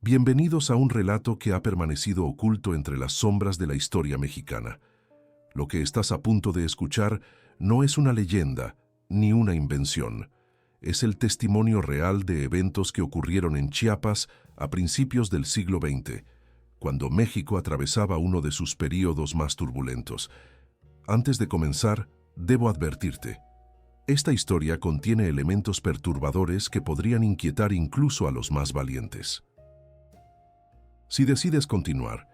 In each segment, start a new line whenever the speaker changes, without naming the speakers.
Bienvenidos a un relato que ha permanecido oculto entre las sombras de la historia mexicana. Lo que estás a punto de escuchar no es una leyenda ni una invención. Es el testimonio real de eventos que ocurrieron en Chiapas a principios del siglo XX, cuando México atravesaba uno de sus períodos más turbulentos. Antes de comenzar, debo advertirte. Esta historia contiene elementos perturbadores que podrían inquietar incluso a los más valientes. Si decides continuar,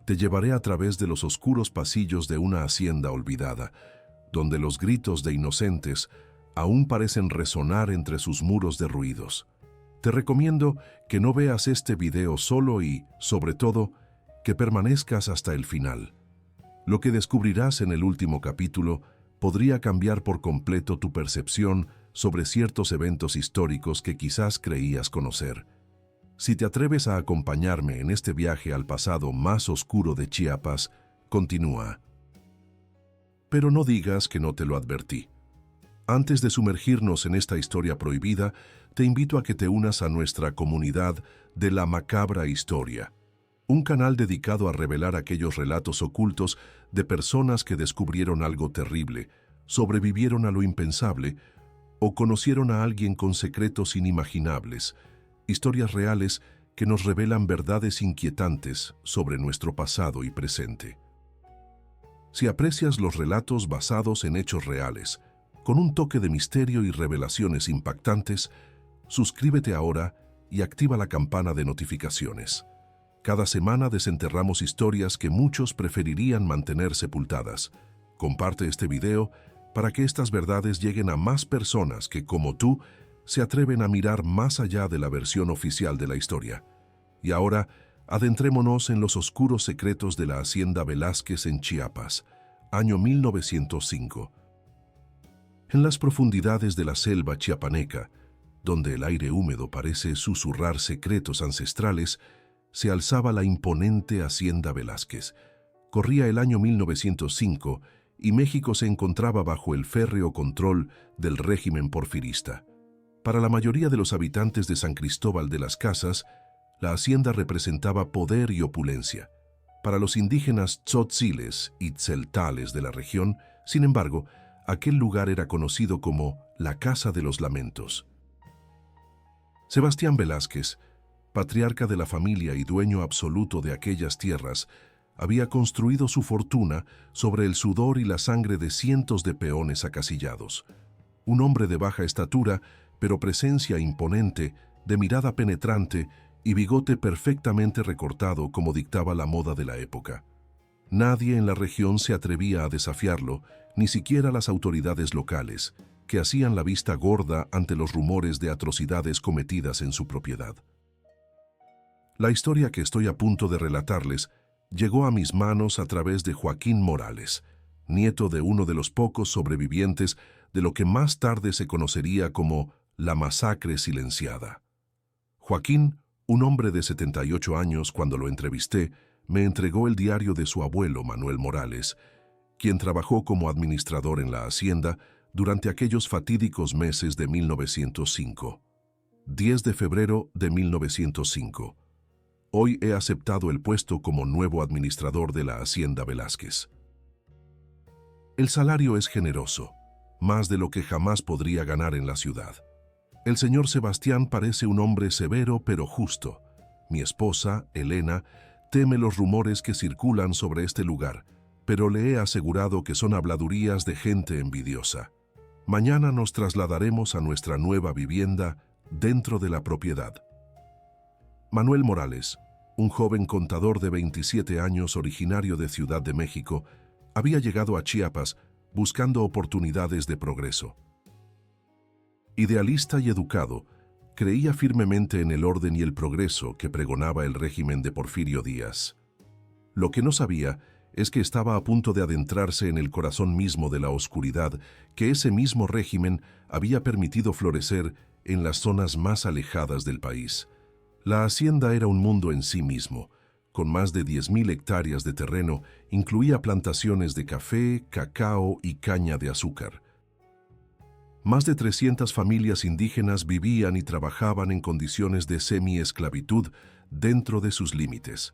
te llevaré a través de los oscuros pasillos de una hacienda olvidada, donde los gritos de inocentes aún parecen resonar entre sus muros derruidos. Te recomiendo que no veas este video solo y, sobre todo, que permanezcas hasta el final. Lo que descubrirás en el último capítulo podría cambiar por completo tu percepción sobre ciertos eventos históricos que quizás creías conocer. Si te atreves a acompañarme en este viaje al pasado más oscuro de Chiapas, continúa. Pero no digas que no te lo advertí. Antes de sumergirnos en esta historia prohibida, te invito a que te unas a nuestra comunidad de La Macabra Historia, un canal dedicado a revelar aquellos relatos ocultos de personas que descubrieron algo terrible, sobrevivieron a lo impensable o conocieron a alguien con secretos inimaginables. Historias reales que nos revelan verdades inquietantes sobre nuestro pasado y presente. Si aprecias los relatos basados en hechos reales, con un toque de misterio y revelaciones impactantes, suscríbete ahora y activa la campana de notificaciones. Cada semana desenterramos historias que muchos preferirían mantener sepultadas. Comparte este video para que estas verdades lleguen a más personas que, como tú, se atreven a mirar más allá de la versión oficial de la historia. Y ahora, adentrémonos en los oscuros secretos de la Hacienda Velázquez en Chiapas, año 1905. En las profundidades de la selva chiapaneca, donde el aire húmedo parece susurrar secretos ancestrales, se alzaba la imponente Hacienda Velázquez. Corría el año 1905 y México se encontraba bajo el férreo control del régimen porfirista. Para la mayoría de los habitantes de San Cristóbal de las Casas, la hacienda representaba poder y opulencia. Para los indígenas tzotziles y tzeltales de la región, sin embargo, aquel lugar era conocido como la Casa de los Lamentos. Sebastián Velázquez, patriarca de la familia y dueño absoluto de aquellas tierras, había construido su fortuna sobre el sudor y la sangre de cientos de peones acasillados. Un hombre de baja estatura, pero presencia imponente, de mirada penetrante y bigote perfectamente recortado como dictaba la moda de la época. Nadie en la región se atrevía a desafiarlo, ni siquiera las autoridades locales, que hacían la vista gorda ante los rumores de atrocidades cometidas en su propiedad. La historia que estoy a punto de relatarles llegó a mis manos a través de Joaquín Morales, nieto de uno de los pocos sobrevivientes de lo que más tarde se conocería como la masacre silenciada. Joaquín, un hombre de 78 años cuando lo entrevisté, me entregó el diario de su abuelo Manuel Morales, quien trabajó como administrador en la hacienda durante aquellos fatídicos meses de 1905. 10 de febrero de 1905. Hoy he aceptado el puesto como nuevo administrador de la Hacienda Velázquez. El salario es generoso, más de lo que jamás podría ganar en la ciudad. El señor Sebastián parece un hombre severo pero justo. Mi esposa, Elena, teme los rumores que circulan sobre este lugar, pero le he asegurado que son habladurías de gente envidiosa. Mañana nos trasladaremos a nuestra nueva vivienda dentro de la propiedad. Manuel Morales, un joven contador de 27 años originario de Ciudad de México, había llegado a Chiapas buscando oportunidades de progreso. Idealista y educado, creía firmemente en el orden y el progreso que pregonaba el régimen de Porfirio Díaz. Lo que no sabía es que estaba a punto de adentrarse en el corazón mismo de la oscuridad que ese mismo régimen había permitido florecer en las zonas más alejadas del país. La hacienda era un mundo en sí mismo. Con más de 10.000 hectáreas de terreno, incluía plantaciones de café, cacao y caña de azúcar. Más de 300 familias indígenas vivían y trabajaban en condiciones de semi-esclavitud dentro de sus límites.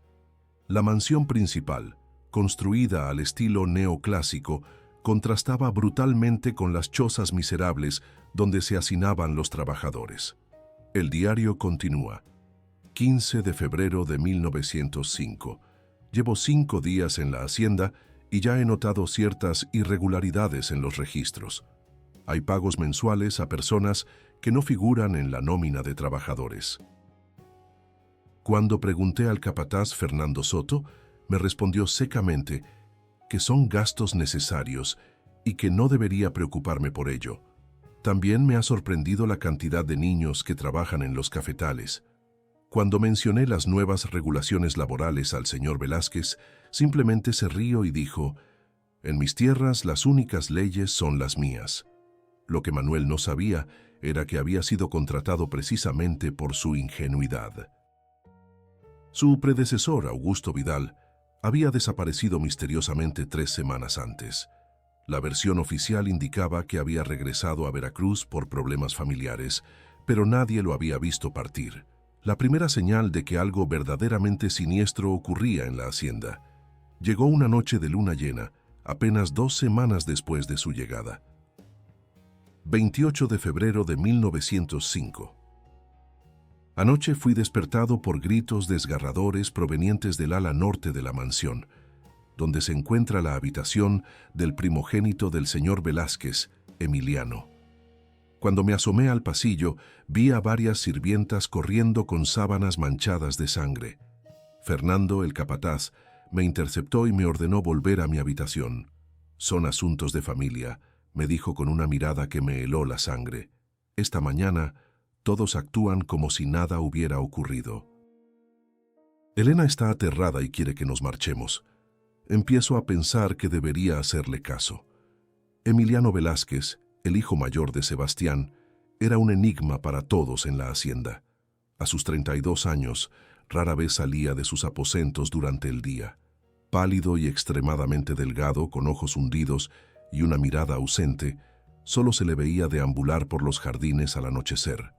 La mansión principal, construida al estilo neoclásico, contrastaba brutalmente con las chozas miserables donde se hacinaban los trabajadores. El diario continúa. 15 de febrero de 1905. Llevo 5 días en la hacienda y ya he notado ciertas irregularidades en los registros. Hay pagos mensuales a personas que no figuran en la nómina de trabajadores. Cuando pregunté al capataz Fernando Soto, me respondió secamente que son gastos necesarios y que no debería preocuparme por ello. También me ha sorprendido la cantidad de niños que trabajan en los cafetales. Cuando mencioné las nuevas regulaciones laborales al señor Velázquez, simplemente se rió y dijo: «En mis tierras las únicas leyes son las mías». Lo que Manuel no sabía era que había sido contratado precisamente por su ingenuidad. Su predecesor, Augusto Vidal, había desaparecido misteriosamente 3 semanas antes. La versión oficial indicaba que había regresado a Veracruz por problemas familiares, pero nadie lo había visto partir. La primera señal de que algo verdaderamente siniestro ocurría en la hacienda llegó una noche de luna llena, apenas 2 semanas después de su llegada. 28 de febrero de 1905. Anoche fui despertado por gritos desgarradores provenientes del ala norte de la mansión, donde se encuentra la habitación del primogénito del señor Velázquez, Emiliano. Cuando me asomé al pasillo, vi a varias sirvientas corriendo con sábanas manchadas de sangre. Fernando, el capataz, me interceptó y me ordenó volver a mi habitación. «Son asuntos de familia», me dijo con una mirada que me heló la sangre. «Esta mañana todos actúan como si nada hubiera ocurrido». Elena está aterrada y quiere que nos marchemos. Empiezo a pensar que debería hacerle caso. Emiliano Velázquez, el hijo mayor de Sebastián, era un enigma para todos en la hacienda. A sus 32 años, rara vez salía de sus aposentos durante el día. Pálido y extremadamente delgado, con ojos hundidos y una mirada ausente, solo se le veía deambular por los jardines al anochecer.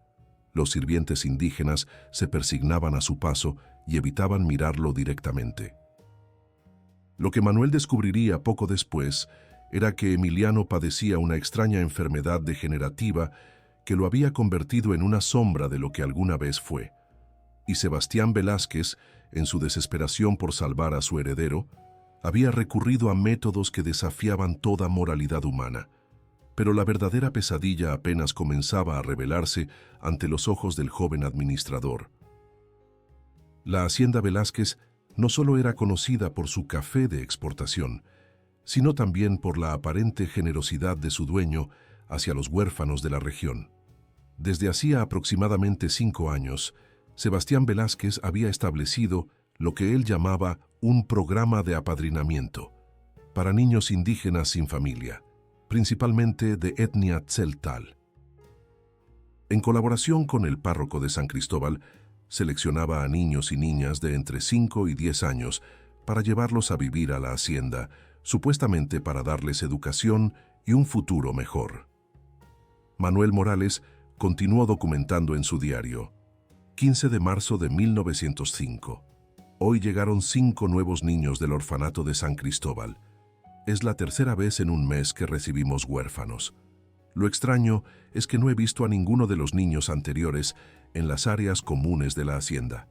Los sirvientes indígenas se persignaban a su paso y evitaban mirarlo directamente. Lo que Manuel descubriría poco después era que Emiliano padecía una extraña enfermedad degenerativa que lo había convertido en una sombra de lo que alguna vez fue. Y Sebastián Velázquez, en su desesperación por salvar a su heredero, había recurrido a métodos que desafiaban toda moralidad humana. Pero la verdadera pesadilla apenas comenzaba a revelarse ante los ojos del joven administrador. La hacienda Velázquez no solo era conocida por su café de exportación, sino también por la aparente generosidad de su dueño hacia los huérfanos de la región. Desde hacía aproximadamente 5 años, Sebastián Velázquez había establecido lo que él llamaba un programa de apadrinamiento para niños indígenas sin familia, principalmente de etnia tzeltal. En colaboración con el párroco de San Cristóbal, seleccionaba a niños y niñas de entre 5 y 10 años para llevarlos a vivir a la hacienda, supuestamente para darles educación y un futuro mejor. Manuel Morales continuó documentando en su diario. 15 de marzo de 1905. Hoy llegaron 5 nuevos niños del orfanato de San Cristóbal. Es la tercera vez en un mes que recibimos huérfanos. Lo extraño es que no he visto a ninguno de los niños anteriores en las áreas comunes de la hacienda.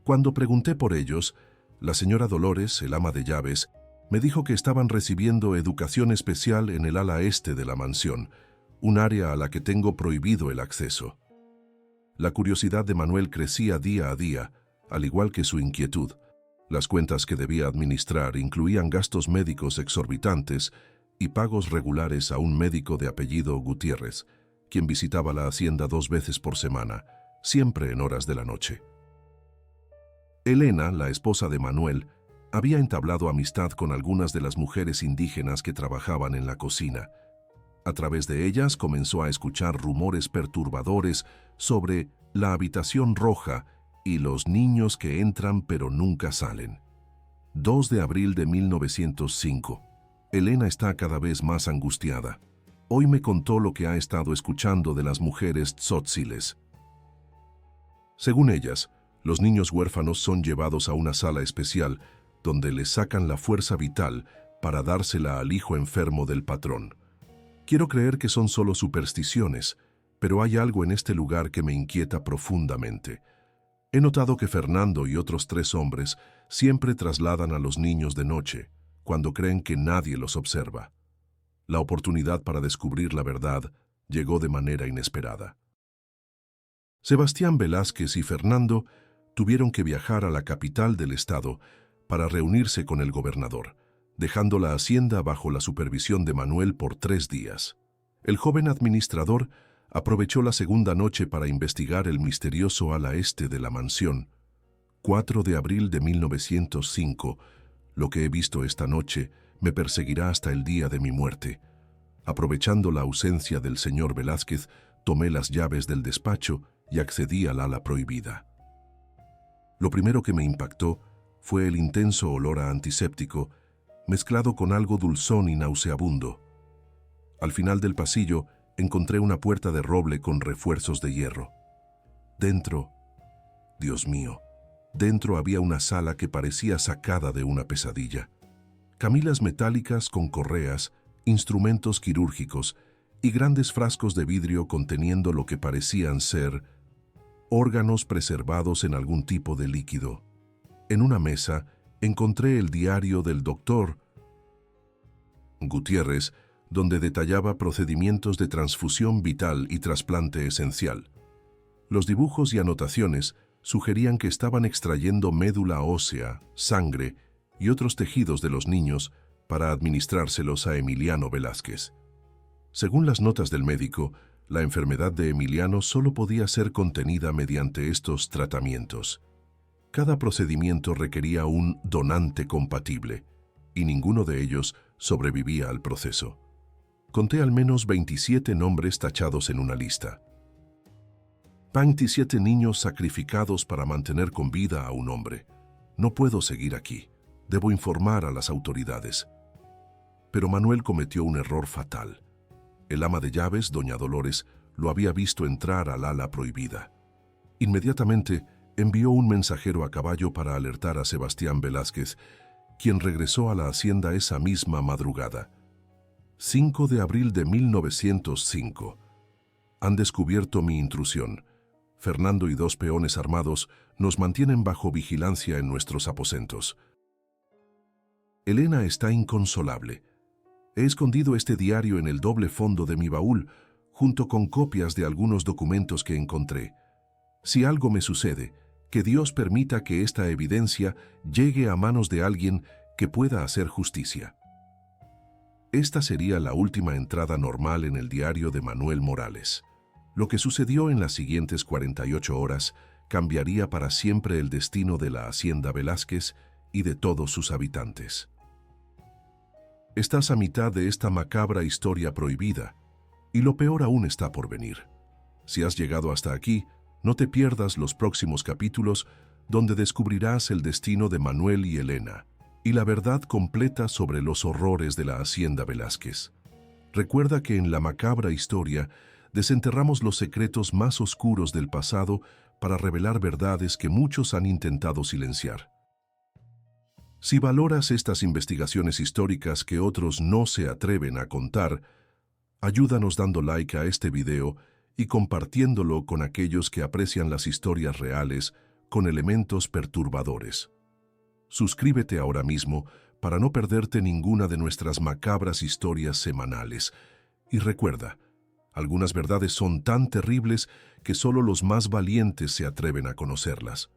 Cuando pregunté por ellos, la señora Dolores, el ama de llaves, me dijo que estaban recibiendo educación especial en el ala este de la mansión, un área a la que tengo prohibido el acceso. La curiosidad de Manuel crecía día a día, al igual que su inquietud. Las cuentas que debía administrar incluían gastos médicos exorbitantes y pagos regulares a un médico de apellido Gutiérrez, quien visitaba la hacienda 2 veces por semana, siempre en horas de la noche. Elena, la esposa de Manuel, había entablado amistad con algunas de las mujeres indígenas que trabajaban en la cocina. A través de ellas comenzó a escuchar rumores perturbadores sobre la habitación roja y los niños que entran pero nunca salen. 2 de abril de 1905. Elena está cada vez más angustiada. Hoy me contó lo que ha estado escuchando de las mujeres tzotziles. Según ellas, Los niños huérfanos son llevados a una sala especial donde les sacan la fuerza vital para dársela al hijo enfermo del patrón. Quiero creer que son solo supersticiones, pero hay algo en este lugar que me inquieta profundamente. He notado que Fernando y otros 3 hombres siempre trasladan a los niños de noche, cuando creen que nadie los observa. La oportunidad para descubrir la verdad llegó de manera inesperada. Sebastián Velázquez y Fernando tuvieron que viajar a la capital del estado para reunirse con el gobernador, dejando la hacienda bajo la supervisión de Manuel por 3 días. El joven administrador aprovechó la segunda noche para investigar el misterioso ala este de la mansión. 4 de abril de 1905, lo que he visto esta noche me perseguirá hasta el día de mi muerte. Aprovechando la ausencia del señor Velázquez, tomé las llaves del despacho y accedí al ala prohibida. Lo primero que me impactó fue el intenso olor a antiséptico, mezclado con algo dulzón y nauseabundo. Al final del pasillo encontré una puerta de roble con refuerzos de hierro. Dentro, Dios mío, dentro había una sala que parecía sacada de una pesadilla. Camilas metálicas con correas, instrumentos quirúrgicos y grandes frascos de vidrio conteniendo lo que parecían ser órganos preservados en algún tipo de líquido. En una mesa encontré el diario del doctor Gutiérrez, donde detallaba procedimientos de transfusión vital y trasplante esencial. Los dibujos y anotaciones sugerían que estaban extrayendo médula ósea, sangre y otros tejidos de los niños para administrárselos a Emiliano Velázquez. Según las notas del médico, la enfermedad de Emiliano solo podía ser contenida mediante estos tratamientos. Cada procedimiento requería un donante compatible, y ninguno de ellos sobrevivía al proceso. Conté al menos 27 nombres tachados en una lista. 27 niños sacrificados para mantener con vida a un hombre. No puedo seguir aquí. Debo informar a las autoridades. Pero Manuel cometió un error fatal. El ama de llaves, doña Dolores, lo había visto entrar al ala prohibida. Inmediatamente envió un mensajero a caballo para alertar a Sebastián Velázquez, quien regresó a la hacienda esa misma madrugada. 5 de abril de 1905. Han descubierto mi intrusión. Fernando y 2 peones armados nos mantienen bajo vigilancia en nuestros aposentos. Elena está inconsolable. He escondido este diario en el doble fondo de mi baúl, junto con copias de algunos documentos que encontré. Si algo me sucede, que Dios permita que esta evidencia llegue a manos de alguien que pueda hacer justicia. Esta sería la última entrada normal en el diario de Manuel Morales. Lo que sucedió en las siguientes 48 horas cambiaría para siempre el destino de la hacienda Velázquez y de todos sus habitantes. Estás a mitad de esta macabra historia prohibida, y lo peor aún está por venir. Si has llegado hasta aquí, no te pierdas los próximos capítulos donde descubrirás el destino de Manuel y Elena y la verdad completa sobre los horrores de la hacienda Velázquez. Recuerda que en la macabra historia desenterramos los secretos más oscuros del pasado para revelar verdades que muchos han intentado silenciar. Si valoras estas investigaciones históricas que otros no se atreven a contar, ayúdanos dando like a este video y compartiéndolo con aquellos que aprecian las historias reales con elementos perturbadores. Suscríbete ahora mismo para no perderte ninguna de nuestras macabras historias semanales. Y recuerda, algunas verdades son tan terribles que solo los más valientes se atreven a conocerlas.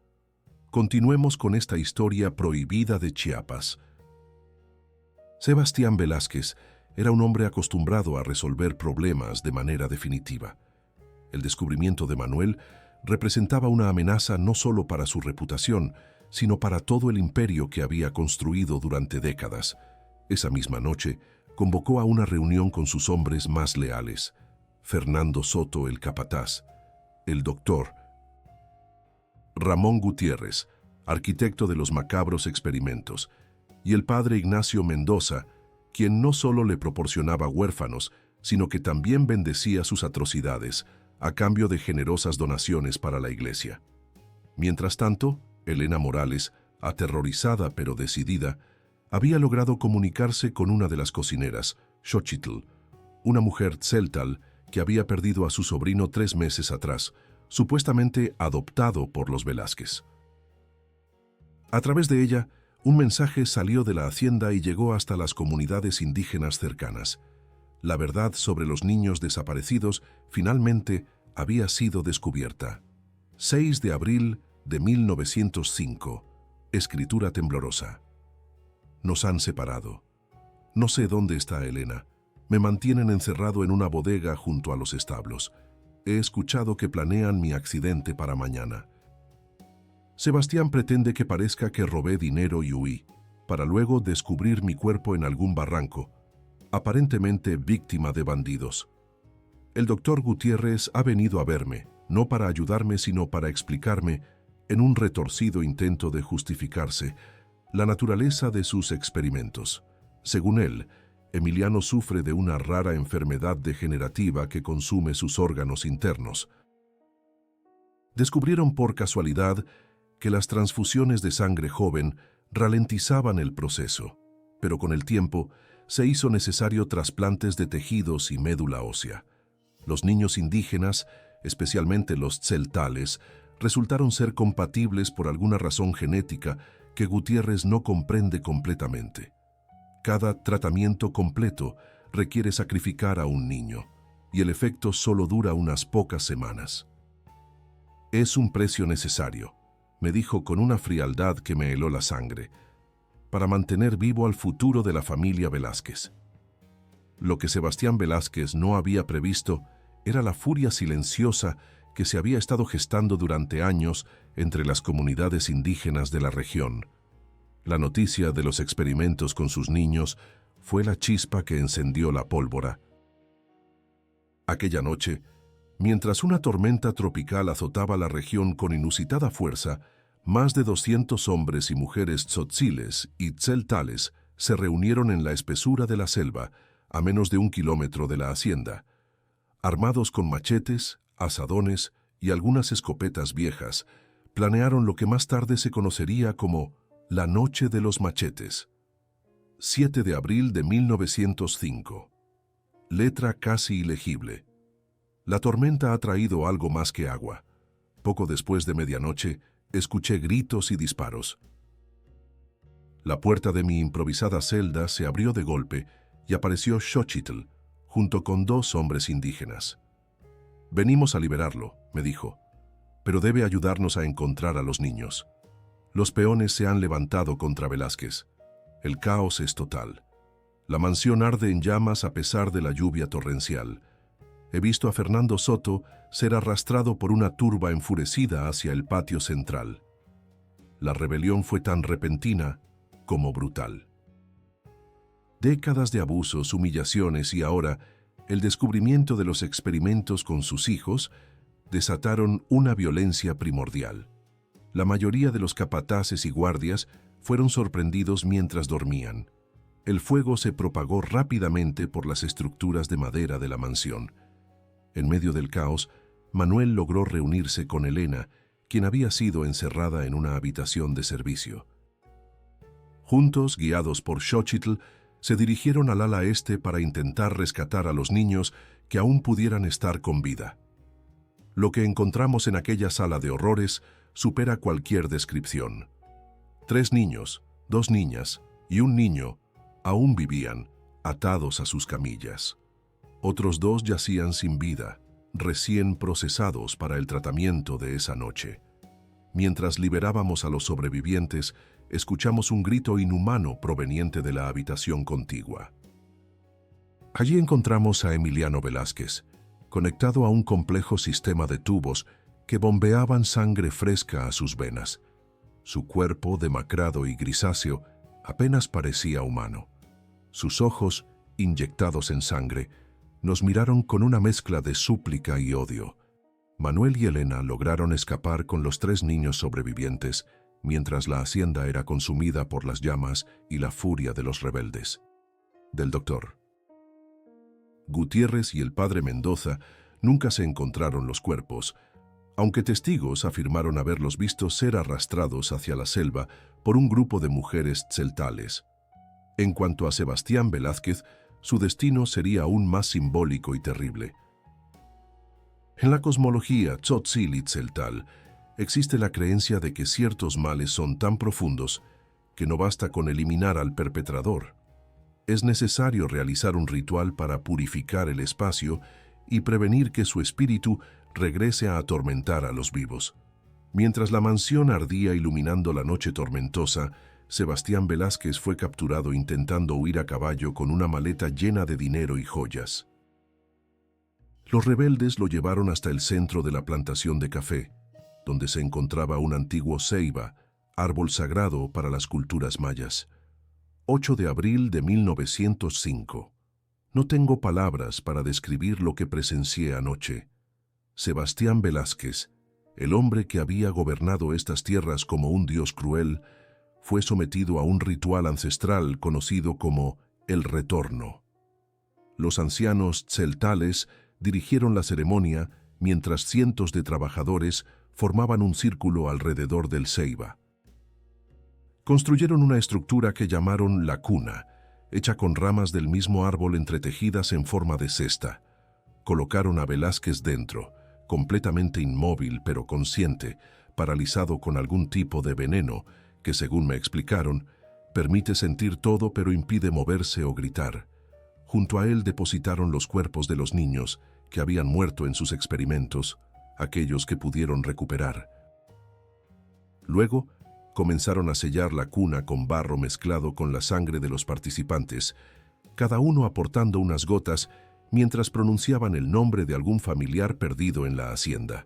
Continuemos con esta historia prohibida de Chiapas. Sebastián Velázquez era un hombre acostumbrado a resolver problemas de manera definitiva. El descubrimiento de Manuel representaba una amenaza no solo para su reputación, sino para todo el imperio que había construido durante décadas. Esa misma noche, convocó a una reunión con sus hombres más leales: Fernando Soto, el capataz, el doctor Ramón Gutiérrez, arquitecto de los macabros experimentos, y el padre Ignacio Mendoza, quien no solo le proporcionaba huérfanos, sino que también bendecía sus atrocidades a cambio de generosas donaciones para la iglesia. Mientras tanto, Elena Morales, aterrorizada pero decidida, había logrado comunicarse con una de las cocineras, Xochitl, una mujer tzeltal que había perdido a su sobrino 3 meses atrás, supuestamente adoptado por los Velázquez. A través de ella, un mensaje salió de la hacienda y llegó hasta las comunidades indígenas cercanas. La verdad sobre los niños desaparecidos finalmente había sido descubierta. 6 de abril de 1905. Escritura temblorosa. Nos han separado. No sé dónde está Elena. Me mantienen encerrado en una bodega junto a los establos. He escuchado que planean mi accidente para mañana. Sebastián pretende que parezca que robé dinero y huí, para luego descubrir mi cuerpo en algún barranco, aparentemente víctima de bandidos. El doctor Gutiérrez ha venido a verme, no para ayudarme, sino para explicarme, en un retorcido intento de justificarse, la naturaleza de sus experimentos. Según él, Emiliano sufre de una rara enfermedad degenerativa que consume sus órganos internos. Descubrieron por casualidad que las transfusiones de sangre joven ralentizaban el proceso, pero con el tiempo se hizo necesario trasplantes de tejidos y médula ósea. Los niños indígenas, especialmente los tzeltales, resultaron ser compatibles por alguna razón genética que Gutiérrez no comprende completamente. Cada tratamiento completo requiere sacrificar a un niño, y el efecto solo dura unas pocas semanas. Es un precio necesario, me dijo con una frialdad que me heló la sangre, para mantener vivo al futuro de la familia Velázquez. Lo que Sebastián Velázquez no había previsto era la furia silenciosa que se había estado gestando durante años entre las comunidades indígenas de la región. La noticia de los experimentos con sus niños fue la chispa que encendió la pólvora. Aquella noche, mientras una tormenta tropical azotaba la región con inusitada fuerza, más de 200 hombres y mujeres tzotziles y tzeltales se reunieron en la espesura de la selva, a menos de 1 kilómetro de la hacienda. Armados con machetes, azadones y algunas escopetas viejas, planearon lo que más tarde se conocería como la Noche de los Machetes. 7 de abril de 1905. Letra casi ilegible. La tormenta ha traído algo más que agua. Poco después de medianoche, escuché gritos y disparos. La puerta de mi improvisada celda se abrió de golpe y apareció Xochitl, junto con 2 hombres indígenas. «Venimos a liberarlo», me dijo, «pero debe ayudarnos a encontrar a los niños. Los peones se han levantado contra Velázquez. El caos es total. La mansión arde en llamas a pesar de la lluvia torrencial. He visto a Fernando Soto ser arrastrado por una turba enfurecida hacia el patio central. La rebelión fue tan repentina como brutal. Décadas de abusos, humillaciones y ahora el descubrimiento de los experimentos con sus hijos desataron una violencia primordial. La mayoría de los capataces y guardias fueron sorprendidos mientras dormían. El fuego se propagó rápidamente por las estructuras de madera de la mansión. En medio del caos, Manuel logró reunirse con Elena, quien había sido encerrada en una habitación de servicio. Juntos, guiados por Xochitl, se dirigieron al ala este para intentar rescatar a los niños que aún pudieran estar con vida. Lo que encontramos en aquella sala de horrores supera cualquier descripción. 3 niños, 2 niñas y un niño aún vivían, atados a sus camillas. Otros 2 yacían sin vida, recién procesados para el tratamiento de esa noche. Mientras liberábamos a los sobrevivientes, escuchamos un grito inhumano proveniente de la habitación contigua. Allí encontramos a Emiliano Velázquez, conectado a un complejo sistema de tubos que bombeaban sangre fresca a sus venas. Su cuerpo, demacrado y grisáceo, apenas parecía humano. Sus ojos, inyectados en sangre, nos miraron con una mezcla de súplica y odio. Manuel y Elena lograron escapar con los 3 niños sobrevivientes, mientras la hacienda era consumida por las llamas y la furia de los rebeldes. Del doctor Gutiérrez y el padre Mendoza nunca se encontraron los cuerpos, aunque testigos afirmaron haberlos visto ser arrastrados hacia la selva por un grupo de mujeres tzeltales. En cuanto a Sebastián Velázquez, su destino sería aún más simbólico y terrible. En la cosmología tzotzil tzeltal existe la creencia de que ciertos males son tan profundos que no basta con eliminar al perpetrador. Es necesario realizar un ritual para purificar el espacio y prevenir que su espíritu regrese a atormentar a los vivos. Mientras la mansión ardía iluminando la noche tormentosa, Sebastián Velázquez fue capturado intentando huir a caballo con una maleta llena de dinero y joyas. Los rebeldes lo llevaron hasta el centro de la plantación de café, donde se encontraba un antiguo ceiba, árbol sagrado para las culturas mayas. 8 de abril de 1905. No tengo palabras para describir lo que presencié anoche. Sebastián Velázquez, el hombre que había gobernado estas tierras como un dios cruel, fue sometido a un ritual ancestral conocido como el retorno. Los ancianos tzeltales dirigieron la ceremonia mientras cientos de trabajadores formaban un círculo alrededor del ceiba. Construyeron una estructura que llamaron la cuna, hecha con ramas del mismo árbol entretejidas en forma de cesta. Colocaron a Velázquez dentro, completamente inmóvil pero consciente, paralizado con algún tipo de veneno que, según me explicaron, permite sentir todo pero impide moverse o gritar. Junto a él depositaron los cuerpos de los niños que habían muerto en sus experimentos, aquellos que pudieron recuperar. Luego, comenzaron a sellar la cuna con barro mezclado con la sangre de los participantes, cada uno aportando unas gotas mientras pronunciaban el nombre de algún familiar perdido en la hacienda.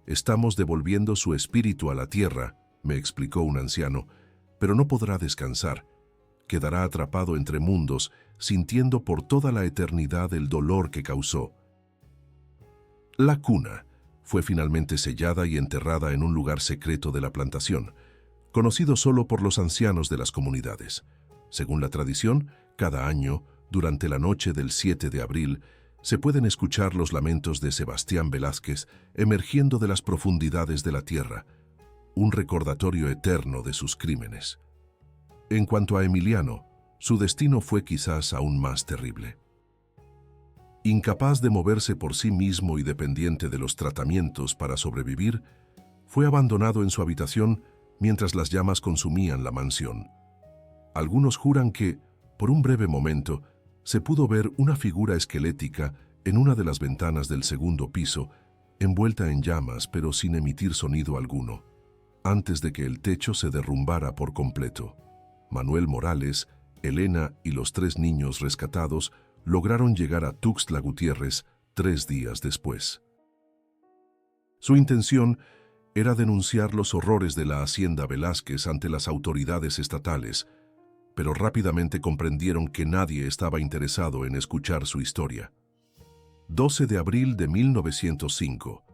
«Estamos devolviendo su espíritu a la tierra», me explicó un anciano, «pero no podrá descansar. Quedará atrapado entre mundos, sintiendo por toda la eternidad el dolor que causó». La cuna fue finalmente sellada y enterrada en un lugar secreto de la plantación, conocido solo por los ancianos de las comunidades. Según la tradición, cada año, durante la noche del 7 de abril, se pueden escuchar los lamentos de Sebastián Velázquez emergiendo de las profundidades de la tierra, un recordatorio eterno de sus crímenes. En cuanto a Emiliano, su destino fue quizás aún más terrible. Incapaz de moverse por sí mismo y dependiente de los tratamientos para sobrevivir, fue abandonado en su habitación mientras las llamas consumían la mansión. Algunos juran que, por un breve momento, se pudo ver una figura esquelética en una de las ventanas del segundo piso, envuelta en llamas pero sin emitir sonido alguno, antes de que el techo se derrumbara por completo. Manuel Morales, Elena y los 3 niños rescatados lograron llegar a Tuxtla Gutiérrez 3 días después. Su intención era denunciar los horrores de la hacienda Velázquez ante las autoridades estatales, pero rápidamente comprendieron que nadie estaba interesado en escuchar su historia. 12 de abril de 1905.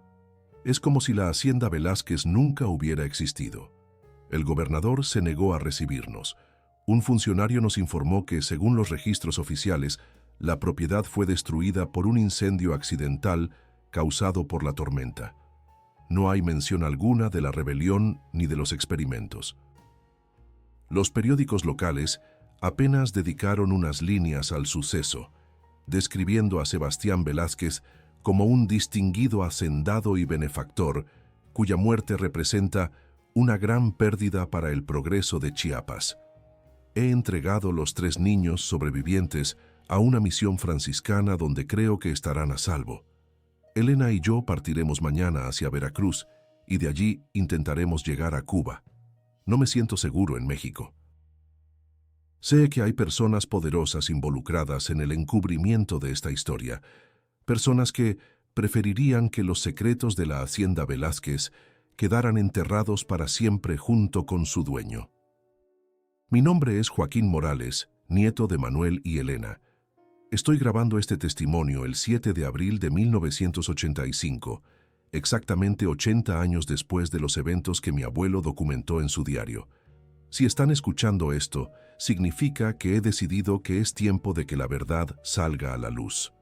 Es como si la hacienda Velázquez nunca hubiera existido. El gobernador se negó a recibirnos. Un funcionario nos informó que, según los registros oficiales, la propiedad fue destruida por un incendio accidental causado por la tormenta. No hay mención alguna de la rebelión ni de los experimentos. Los periódicos locales apenas dedicaron unas líneas al suceso, describiendo a Sebastián Velázquez como un distinguido hacendado y benefactor, cuya muerte representa una gran pérdida para el progreso de Chiapas. He entregado los 3 niños sobrevivientes a una misión franciscana donde creo que estarán a salvo. Elena y yo partiremos mañana hacia Veracruz y de allí intentaremos llegar a Cuba. No me siento seguro en México. Sé que hay personas poderosas involucradas en el encubrimiento de esta historia, personas que preferirían que los secretos de la hacienda Velázquez quedaran enterrados para siempre junto con su dueño. Mi nombre es Joaquín Morales, nieto de Manuel y Elena. Estoy grabando este testimonio el 7 de abril de 1985, exactamente 80 años después de los eventos que mi abuelo documentó en su diario. Si están escuchando esto, significa que he decidido que es tiempo de que la verdad salga a la luz.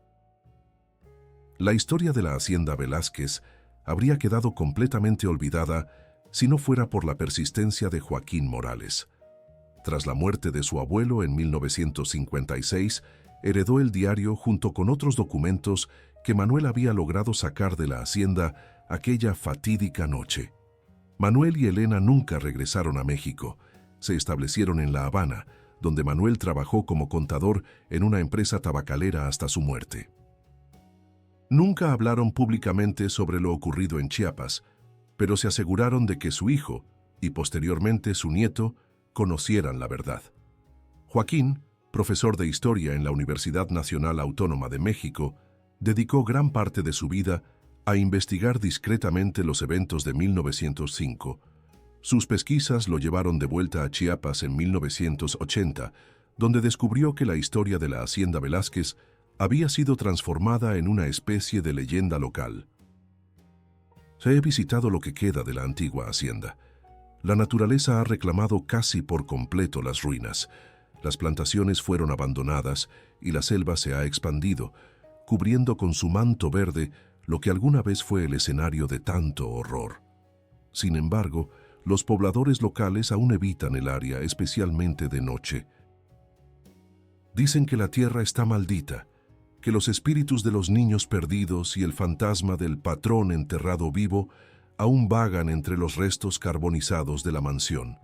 La historia de la hacienda Velázquez habría quedado completamente olvidada si no fuera por la persistencia de Joaquín Morales. Tras la muerte de su abuelo en 1956, heredó el diario junto con otros documentos que Manuel había logrado sacar de la hacienda aquella fatídica noche. Manuel y Elena nunca regresaron a México. Se establecieron en La Habana, donde Manuel trabajó como contador en una empresa tabacalera hasta su muerte. Nunca hablaron públicamente sobre lo ocurrido en Chiapas, pero se aseguraron de que su hijo, y posteriormente su nieto, conocieran la verdad. Joaquín, profesor de historia en la Universidad Nacional Autónoma de México, dedicó gran parte de su vida a investigar discretamente los eventos de 1905. Sus pesquisas lo llevaron de vuelta a Chiapas en 1980, donde descubrió que la historia de la Hacienda Velázquez había sido transformada en una especie de leyenda local. He visitado lo que queda de la antigua hacienda. La naturaleza ha reclamado casi por completo las ruinas. Las plantaciones fueron abandonadas y la selva se ha expandido, cubriendo con su manto verde lo que alguna vez fue el escenario de tanto horror. Sin embargo, los pobladores locales aún evitan el área, especialmente de noche. Dicen que la tierra está maldita, que los espíritus de los niños perdidos y el fantasma del patrón enterrado vivo aún vagan entre los restos carbonizados de la mansión.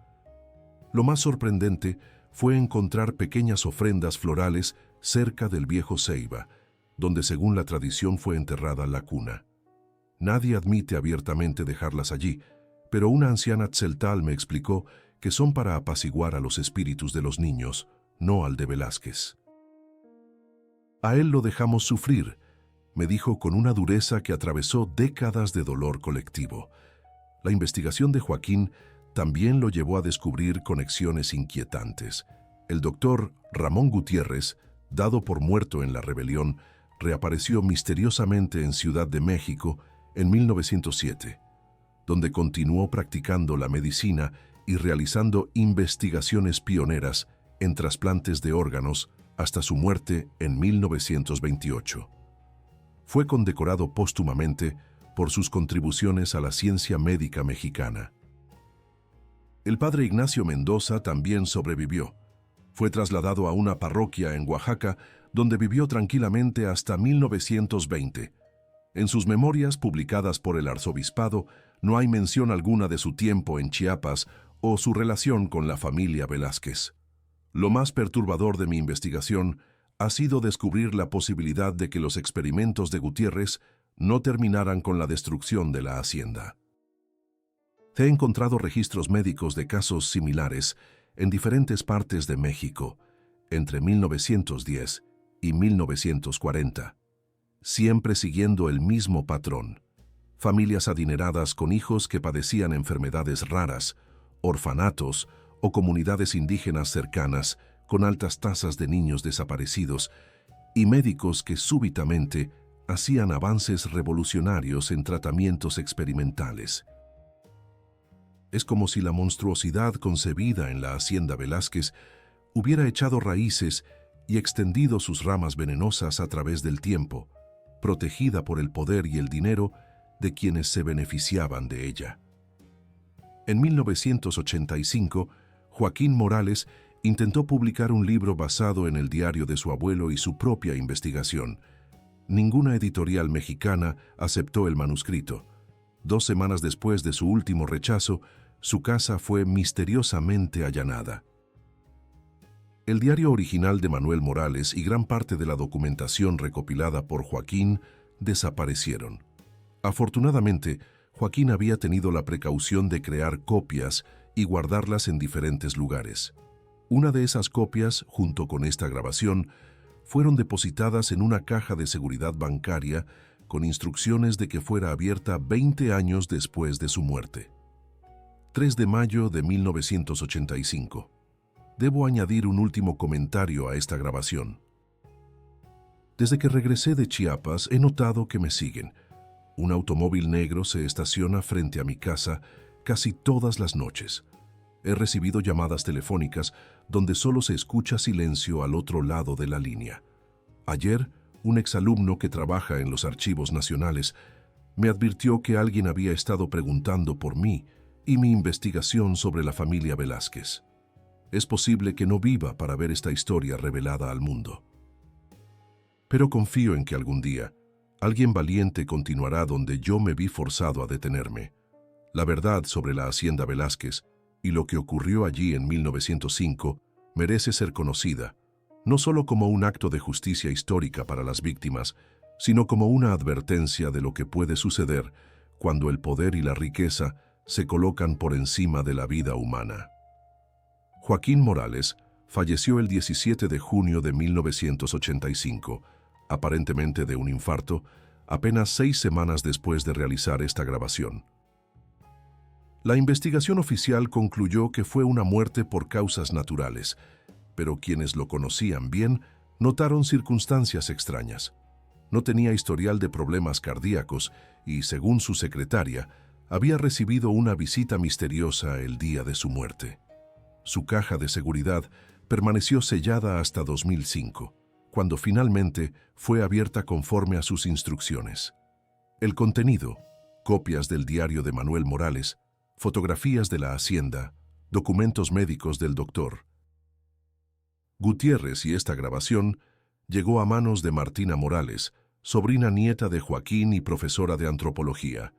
Lo más sorprendente fue encontrar pequeñas ofrendas florales cerca del viejo ceiba, donde según la tradición fue enterrada la cuna. Nadie admite abiertamente dejarlas allí, pero una anciana tzeltal me explicó que son para apaciguar a los espíritus de los niños, no al de Velázquez. A él lo dejamos sufrir, me dijo con una dureza que atravesó décadas de dolor colectivo. La investigación de Joaquín también lo llevó a descubrir conexiones inquietantes. El doctor Ramón Gutiérrez, dado por muerto en la rebelión, reapareció misteriosamente en Ciudad de México en 1907, donde continuó practicando la medicina y realizando investigaciones pioneras en trasplantes de órganos hasta su muerte en 1928. Fue condecorado póstumamente por sus contribuciones a la ciencia médica mexicana. El padre Ignacio Mendoza también sobrevivió. Fue trasladado a una parroquia en Oaxaca, donde vivió tranquilamente hasta 1920. En sus memorias publicadas por el arzobispado, no hay mención alguna de su tiempo en Chiapas o su relación con la familia Velázquez. Lo más perturbador de mi investigación ha sido descubrir la posibilidad de que los experimentos de Gutiérrez no terminaran con la destrucción de la hacienda. He encontrado registros médicos de casos similares en diferentes partes de México, entre 1910 y 1940, siempre siguiendo el mismo patrón. Familias adineradas con hijos que padecían enfermedades raras, orfanatos o comunidades indígenas cercanas con altas tasas de niños desaparecidos y médicos que súbitamente hacían avances revolucionarios en tratamientos experimentales. Es como si la monstruosidad concebida en la Hacienda Velázquez hubiera echado raíces y extendido sus ramas venenosas a través del tiempo, protegida por el poder y el dinero de quienes se beneficiaban de ella. En 1985, Joaquín Morales intentó publicar un libro basado en el diario de su abuelo y su propia investigación. Ninguna editorial mexicana aceptó el manuscrito. 2 semanas después de su último rechazo, su casa fue misteriosamente allanada. El diario original de Manuel Morales y gran parte de la documentación recopilada por Joaquín desaparecieron. Afortunadamente, Joaquín había tenido la precaución de crear copias y guardarlas en diferentes lugares. Una de esas copias, junto con esta grabación, fueron depositadas en una caja de seguridad bancaria con instrucciones de que fuera abierta 20 años después de su muerte. 3 de mayo de 1985. Debo añadir un último comentario a esta grabación. Desde que regresé de Chiapas he notado que me siguen. Un automóvil negro se estaciona frente a mi casa casi todas las noches. He recibido llamadas telefónicas donde solo se escucha silencio al otro lado de la línea. Ayer, un exalumno que trabaja en los archivos nacionales Me advirtió que alguien había estado preguntando por mí y mi investigación sobre la familia Velázquez. Es posible que no viva para ver esta historia revelada al mundo. Pero confío en que algún día, alguien valiente continuará donde yo me vi forzado a detenerme. La verdad sobre la hacienda Velázquez y lo que ocurrió allí en 1905 merece ser conocida, no solo como un acto de justicia histórica para las víctimas, sino como una advertencia de lo que puede suceder cuando el poder y la riqueza se colocan por encima de la vida humana. Joaquín Morales falleció el 17 de junio de 1985, aparentemente de un infarto, apenas 6 semanas después de realizar esta grabación. La investigación oficial concluyó que fue una muerte por causas naturales, pero quienes lo conocían bien notaron circunstancias extrañas. No tenía historial de problemas cardíacos y, según su secretaria, había recibido una visita misteriosa el día de su muerte. Su caja de seguridad permaneció sellada hasta 2005, cuando finalmente fue abierta conforme a sus instrucciones. El contenido: copias del diario de Manuel Morales, fotografías de la hacienda, documentos médicos del doctor Gutiérrez, y esta grabación llegó a manos de Martina Morales, sobrina nieta de Joaquín y profesora de antropología.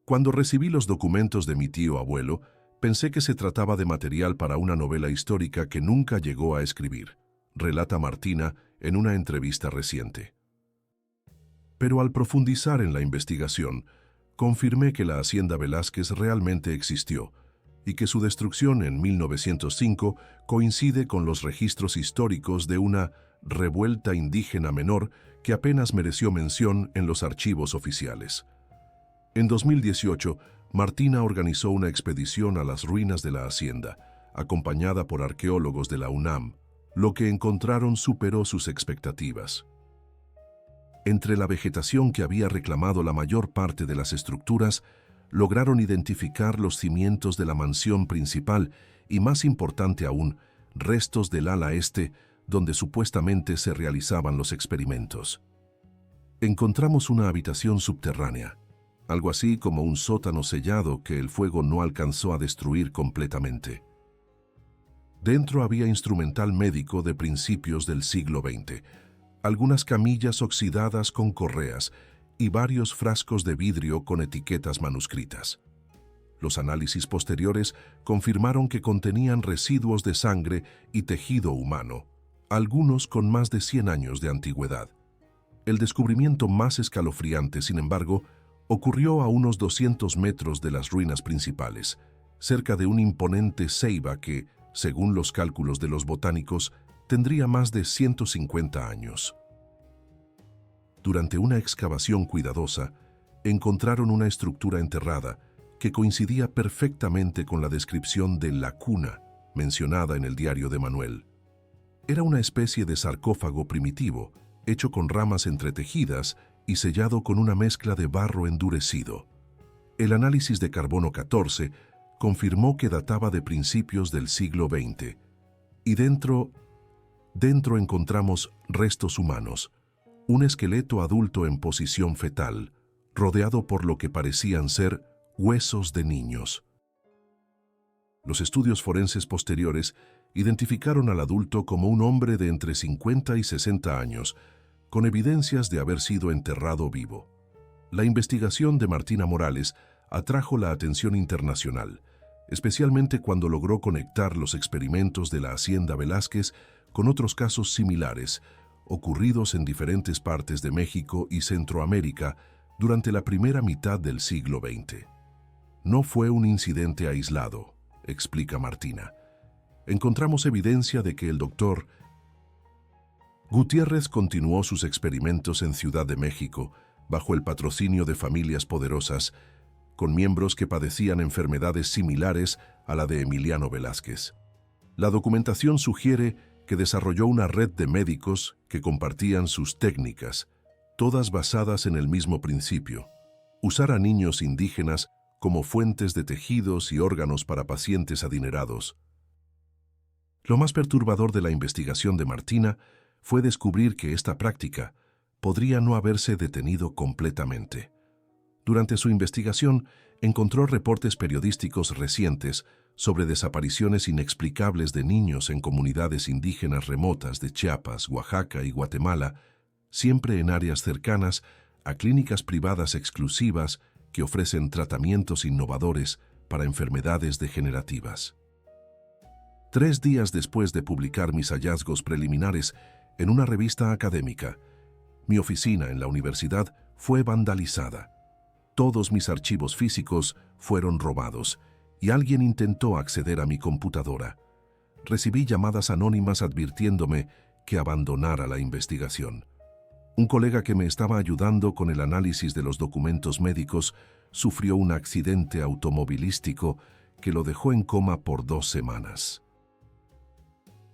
Cuando recibí los documentos de mi tío abuelo, pensé que se trataba de material para una novela histórica que nunca llegó a escribir, relata Martina en una entrevista reciente. Pero al profundizar en la investigación, confirmé que la hacienda Velázquez realmente existió y que su destrucción en 1905 coincide con los registros históricos de una revuelta indígena menor que apenas mereció mención en los archivos oficiales. En 2018, Martina organizó una expedición a las ruinas de la hacienda, acompañada por arqueólogos de la UNAM. Lo que encontraron superó sus expectativas. Entre la vegetación que había reclamado la mayor parte de las estructuras, lograron identificar los cimientos de la mansión principal y, más importante aún, restos del ala este, donde supuestamente se realizaban los experimentos. Encontramos una habitación subterránea, algo así como un sótano sellado que el fuego no alcanzó a destruir completamente. Dentro había instrumental médico de principios del siglo XX, algunas camillas oxidadas con correas y varios frascos de vidrio con etiquetas manuscritas. Los análisis posteriores confirmaron que contenían residuos de sangre y tejido humano, algunos con más de 100 años de antigüedad. El descubrimiento más escalofriante, sin embargo, ocurrió a unos 200 metros de las ruinas principales, cerca de un imponente ceiba que, según los cálculos de los botánicos, tendría más de 150 años. Durante una excavación cuidadosa, encontraron una estructura enterrada que coincidía perfectamente con la descripción de la cuna mencionada en el diario de Manuel. Era una especie de sarcófago primitivo, hecho con ramas entretejidas y sellado con una mezcla de barro endurecido. El análisis de carbono 14 confirmó que databa de principios del siglo XX, y dentro encontramos restos humanos, un esqueleto adulto en posición fetal, rodeado por lo que parecían ser huesos de niños. Los estudios forenses posteriores identificaron al adulto como un hombre de entre 50 y 60 años, con evidencias de haber sido enterrado vivo. La investigación de Martina Morales atrajo la atención internacional, especialmente cuando logró conectar los experimentos de la hacienda Velázquez con otros casos similares, ocurridos en diferentes partes de México y Centroamérica durante la primera mitad del siglo XX. No fue un incidente aislado, explica Martina. Encontramos evidencia de que el doctor Gutiérrez continuó sus experimentos en Ciudad de México bajo el patrocinio de familias poderosas, con miembros que padecían enfermedades similares a la de Emiliano Velázquez. La documentación sugiere que desarrolló una red de médicos que compartían sus técnicas, todas basadas en el mismo principio: usar a niños indígenas como fuentes de tejidos y órganos para pacientes adinerados. Lo más perturbador de la investigación de Martina fue descubrir que esta práctica podría no haberse detenido completamente. Durante su investigación, encontró reportes periodísticos recientes sobre desapariciones inexplicables de niños en comunidades indígenas remotas de Chiapas, Oaxaca y Guatemala, siempre en áreas cercanas a clínicas privadas exclusivas que ofrecen tratamientos innovadores para enfermedades degenerativas. 3 días después de publicar mis hallazgos preliminares en una revista académica, mi oficina en la universidad fue vandalizada. Todos mis archivos físicos fueron robados y alguien intentó acceder a mi computadora. Recibí llamadas anónimas advirtiéndome que abandonara la investigación. Un colega que me estaba ayudando con el análisis de los documentos médicos sufrió un accidente automovilístico que lo dejó en coma por 2 semanas.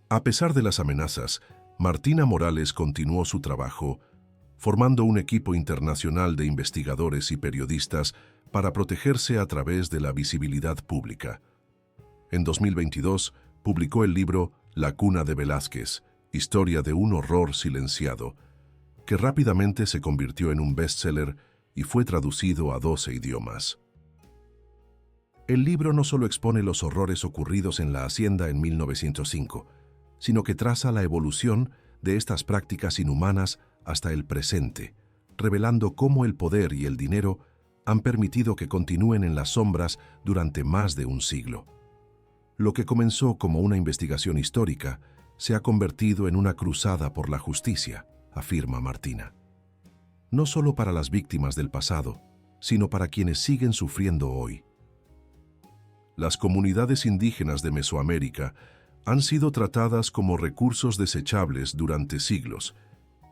A pesar de las amenazas, Martina Morales continuó su trabajo, formando un equipo internacional de investigadores y periodistas para protegerse a través de la visibilidad pública. En 2022, publicó el libro La cuna de Velázquez, historia de un horror silenciado, que rápidamente se convirtió en un bestseller y fue traducido a 12 idiomas. El libro no solo expone los horrores ocurridos en la hacienda en 1905, sino que traza la evolución de estas prácticas inhumanas hasta el presente, revelando cómo el poder y el dinero han permitido que continúen en las sombras durante más de un siglo. Lo que comenzó como una investigación histórica se ha convertido en una cruzada por la justicia, afirma Martina. No solo para las víctimas del pasado, sino para quienes siguen sufriendo hoy. Las comunidades indígenas de Mesoamérica han sido tratadas como recursos desechables durante siglos,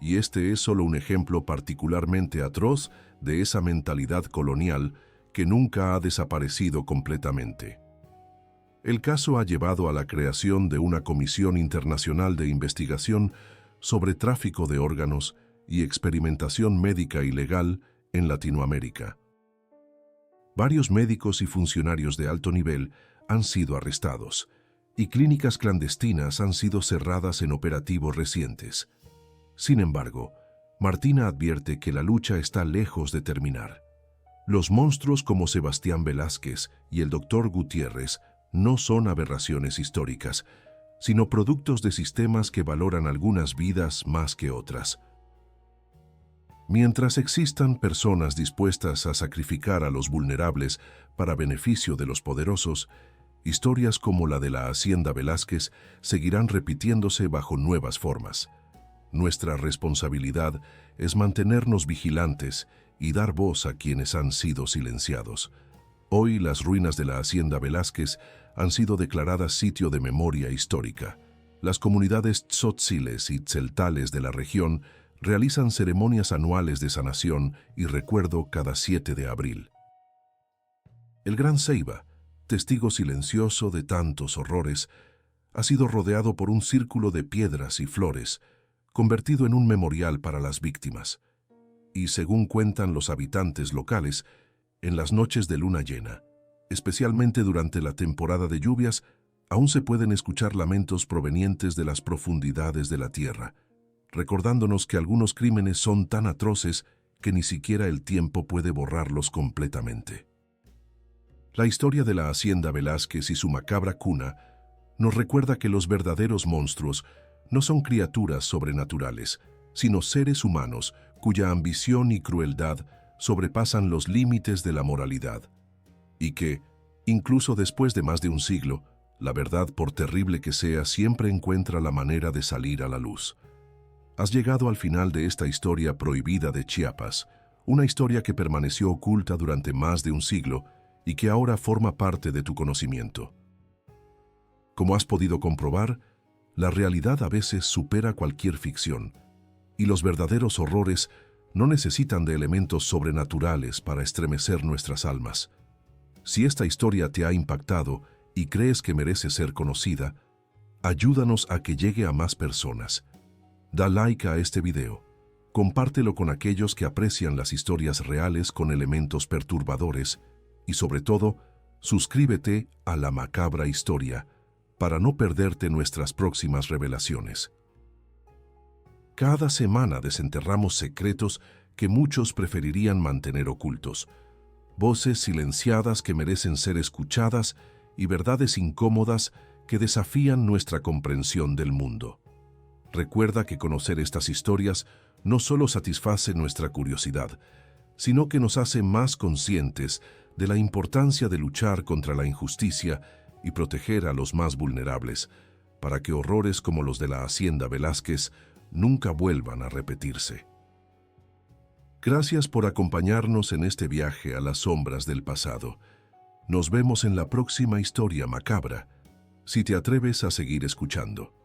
y este es solo un ejemplo particularmente atroz de esa mentalidad colonial que nunca ha desaparecido completamente. El caso ha llevado a la creación de una comisión internacional de investigación sobre tráfico de órganos y experimentación médica ilegal en Latinoamérica. Varios médicos y funcionarios de alto nivel han sido arrestados, y clínicas clandestinas han sido cerradas en operativos recientes. Sin embargo, Martina advierte que la lucha está lejos de terminar. Los monstruos como Sebastián Velázquez y el Dr. Gutiérrez no son aberraciones históricas, sino productos de sistemas que valoran algunas vidas más que otras. Mientras existan personas dispuestas a sacrificar a los vulnerables para beneficio de los poderosos, historias como la de la Hacienda Velázquez seguirán repitiéndose bajo nuevas formas. Nuestra responsabilidad es mantenernos vigilantes y dar voz a quienes han sido silenciados. Hoy las ruinas de la Hacienda Velázquez han sido declaradas sitio de memoria histórica. Las comunidades tzotziles y tzeltales de la región realizan ceremonias anuales de sanación y recuerdo cada 7 de abril. El Gran Ceiba, testigo silencioso de tantos horrores, ha sido rodeado por un círculo de piedras y flores, convertido en un memorial para las víctimas. Y según cuentan los habitantes locales, en las noches de luna llena, especialmente durante la temporada de lluvias, aún se pueden escuchar lamentos provenientes de las profundidades de la tierra, recordándonos que algunos crímenes son tan atroces que ni siquiera el tiempo puede borrarlos completamente. La historia de la Hacienda Velázquez y su macabra cuna nos recuerda que los verdaderos monstruos no son criaturas sobrenaturales, sino seres humanos cuya ambición y crueldad sobrepasan los límites de la moralidad, y que, incluso después de más de un siglo, la verdad, por terrible que sea, siempre encuentra la manera de salir a la luz. Has llegado al final de esta historia prohibida de Chiapas, una historia que permaneció oculta durante más de un siglo y que ahora forma parte de tu conocimiento. Como has podido comprobar, la realidad a veces supera cualquier ficción, y los verdaderos horrores no necesitan de elementos sobrenaturales para estremecer nuestras almas. Si esta historia te ha impactado y crees que merece ser conocida, ayúdanos a que llegue a más personas. Da like a este video, compártelo con aquellos que aprecian las historias reales con elementos perturbadores y sobre todo, suscríbete a La Macabra Historia para no perderte nuestras próximas revelaciones. Cada semana desenterramos secretos que muchos preferirían mantener ocultos, voces silenciadas que merecen ser escuchadas y verdades incómodas que desafían nuestra comprensión del mundo. Recuerda que conocer estas historias no solo satisface nuestra curiosidad, sino que nos hace más conscientes de la importancia de luchar contra la injusticia y proteger a los más vulnerables, para que horrores como los de la Hacienda Velázquez nunca vuelvan a repetirse. Gracias por acompañarnos en este viaje a las sombras del pasado. Nos vemos en la próxima historia macabra, si te atreves a seguir escuchando.